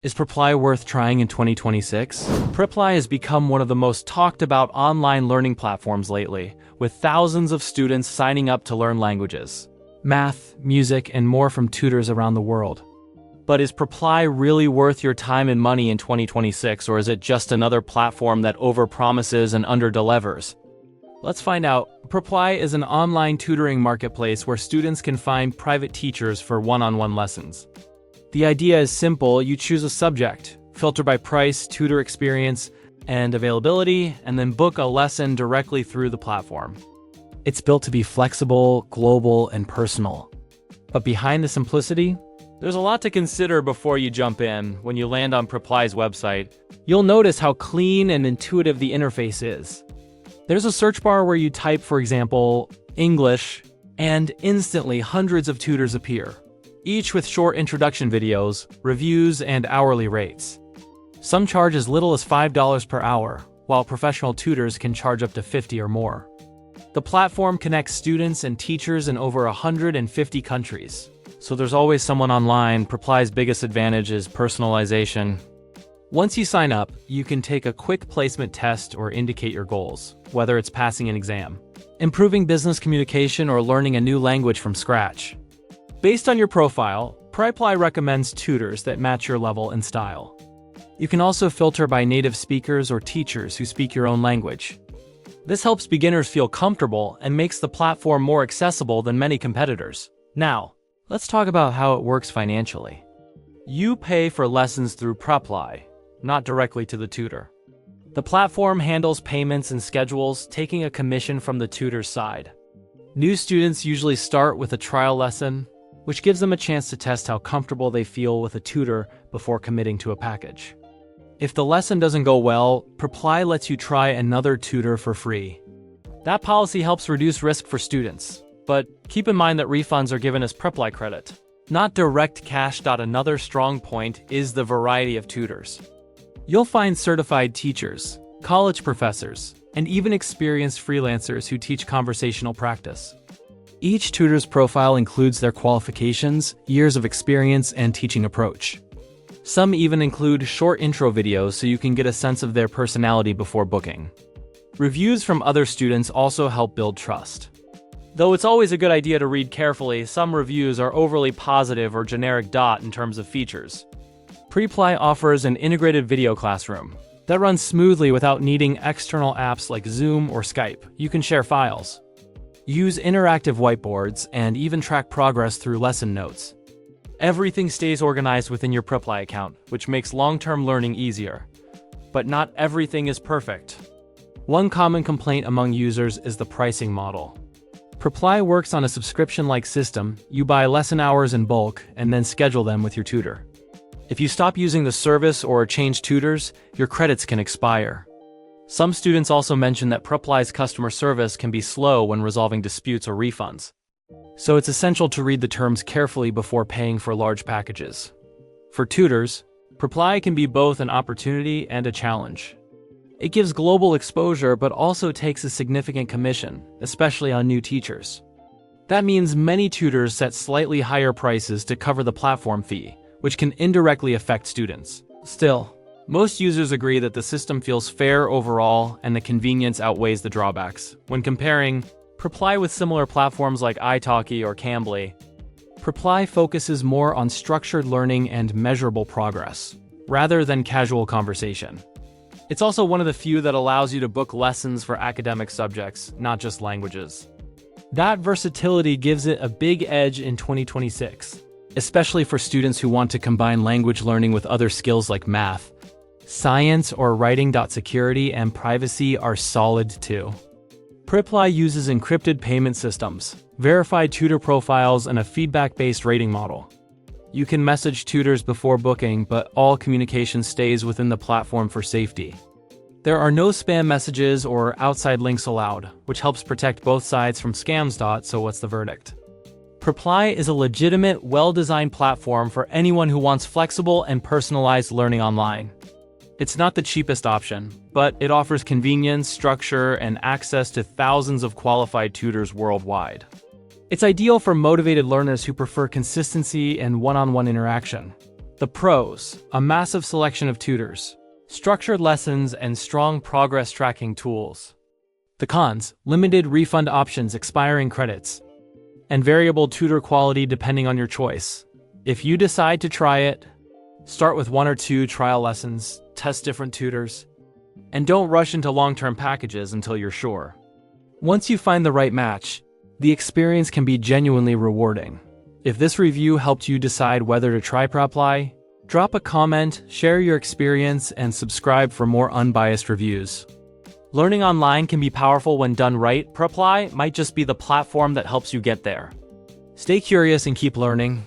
Is Preply worth trying in 2026? Preply has become one of the most talked about online learning platforms lately, with thousands of students signing up to learn languages, math, music, and more from tutors around the world. But is Preply really worth your time and money in 2026, or is it just another platform that overpromises and underdelivers? Let's find out. Preply is an online tutoring marketplace where students can find private teachers for one-on-one lessons. The idea is simple. You choose a subject, filter by price, tutor experience, and availability, and then book a lesson directly through the platform. It's built to be flexible, global, and personal. But behind the simplicity, there's a lot to consider before you jump in. When you land on Preply's website, you'll notice how clean and intuitive the interface is. There's a search bar where you type, for example, English, and instantly hundreds of tutors appear, each with short introduction videos, reviews, and hourly rates. Some charge as little as $5 per hour, while professional tutors can charge up to $50 or more. The platform connects students and teachers in over 150 countries, so there's always someone online. Preply's biggest advantage is personalization. Once you sign up, you can take a quick placement test or indicate your goals, whether it's passing an exam, improving business communication, or learning a new language from scratch. Based on your profile, Preply recommends tutors that match your level and style. You can also filter by native speakers or teachers who speak your own language. This helps beginners feel comfortable and makes the platform more accessible than many competitors. Now, let's talk about how it works financially. You pay for lessons through Preply, not directly to the tutor. The platform handles payments and schedules, taking a commission from the tutor's side. New students usually start with a trial lesson, which gives them a chance to test how comfortable they feel with a tutor before committing to a package. If the lesson doesn't go well, Preply lets you try another tutor for free. That policy helps reduce risk for students, but keep in mind that refunds are given as Preply credit, not direct cash. Another strong point is the variety of tutors. You'll find certified teachers, college professors, and even experienced freelancers who teach conversational practice. Each tutor's profile includes their qualifications, years of experience, and teaching approach. Some even include short intro videos so you can get a sense of their personality before booking. Reviews from other students also help build trust. Though it's always a good idea to read carefully, some reviews are overly positive or generic. In terms of features, Preply offers an integrated video classroom that runs smoothly without needing external apps like Zoom or Skype. You can share files, use interactive whiteboards, and even track progress through lesson notes. Everything stays organized within your Preply account, which makes long-term learning easier. But not everything is perfect. One common complaint among users is the pricing model. Preply works on a subscription-like system. You buy lesson hours in bulk and then schedule them with your tutor. If you stop using the service or change tutors, your credits can expire. Some students also mention that Preply's customer service can be slow when resolving disputes or refunds. So it's essential to read the terms carefully before paying for large packages. For tutors, Preply can be both an opportunity and a challenge. It gives global exposure but also takes a significant commission, especially on new teachers. That means many tutors set slightly higher prices to cover the platform fee, which can indirectly affect students. Still, most users agree that the system feels fair overall and the convenience outweighs the drawbacks. When comparing Preply with similar platforms like italki or Cambly, Preply focuses more on structured learning and measurable progress, rather than casual conversation. It's also one of the few that allows you to book lessons for academic subjects, not just languages. That versatility gives it a big edge in 2026, especially for students who want to combine language learning with other skills like math, science, or writing. Security and privacy are solid too. Preply uses encrypted payment systems, verified tutor profiles, and a feedback-based rating model. You can message tutors before booking, but all communication stays within the platform for safety. There are no spam messages or outside links allowed, which helps protect both sides from scams. So what's the verdict? Preply is a legitimate, well-designed platform for anyone who wants flexible and personalized learning online. It's not the cheapest option, but it offers convenience, structure, and access to thousands of qualified tutors worldwide. It's ideal for motivated learners who prefer consistency and one-on-one interaction. The pros: a massive selection of tutors, structured lessons, and strong progress tracking tools. The cons: limited refund options, expiring credits, and variable tutor quality depending on your choice. If you decide to try it, start with 1 or 2 trial lessons, test different tutors, and don't rush into long-term packages until you're sure. Once you find the right match, the experience can be genuinely rewarding. If this review helped you decide whether to try Preply, drop a comment, share your experience, and subscribe for more unbiased reviews. Learning online can be powerful when done right. Preply might just be the platform that helps you get there. Stay curious and keep learning.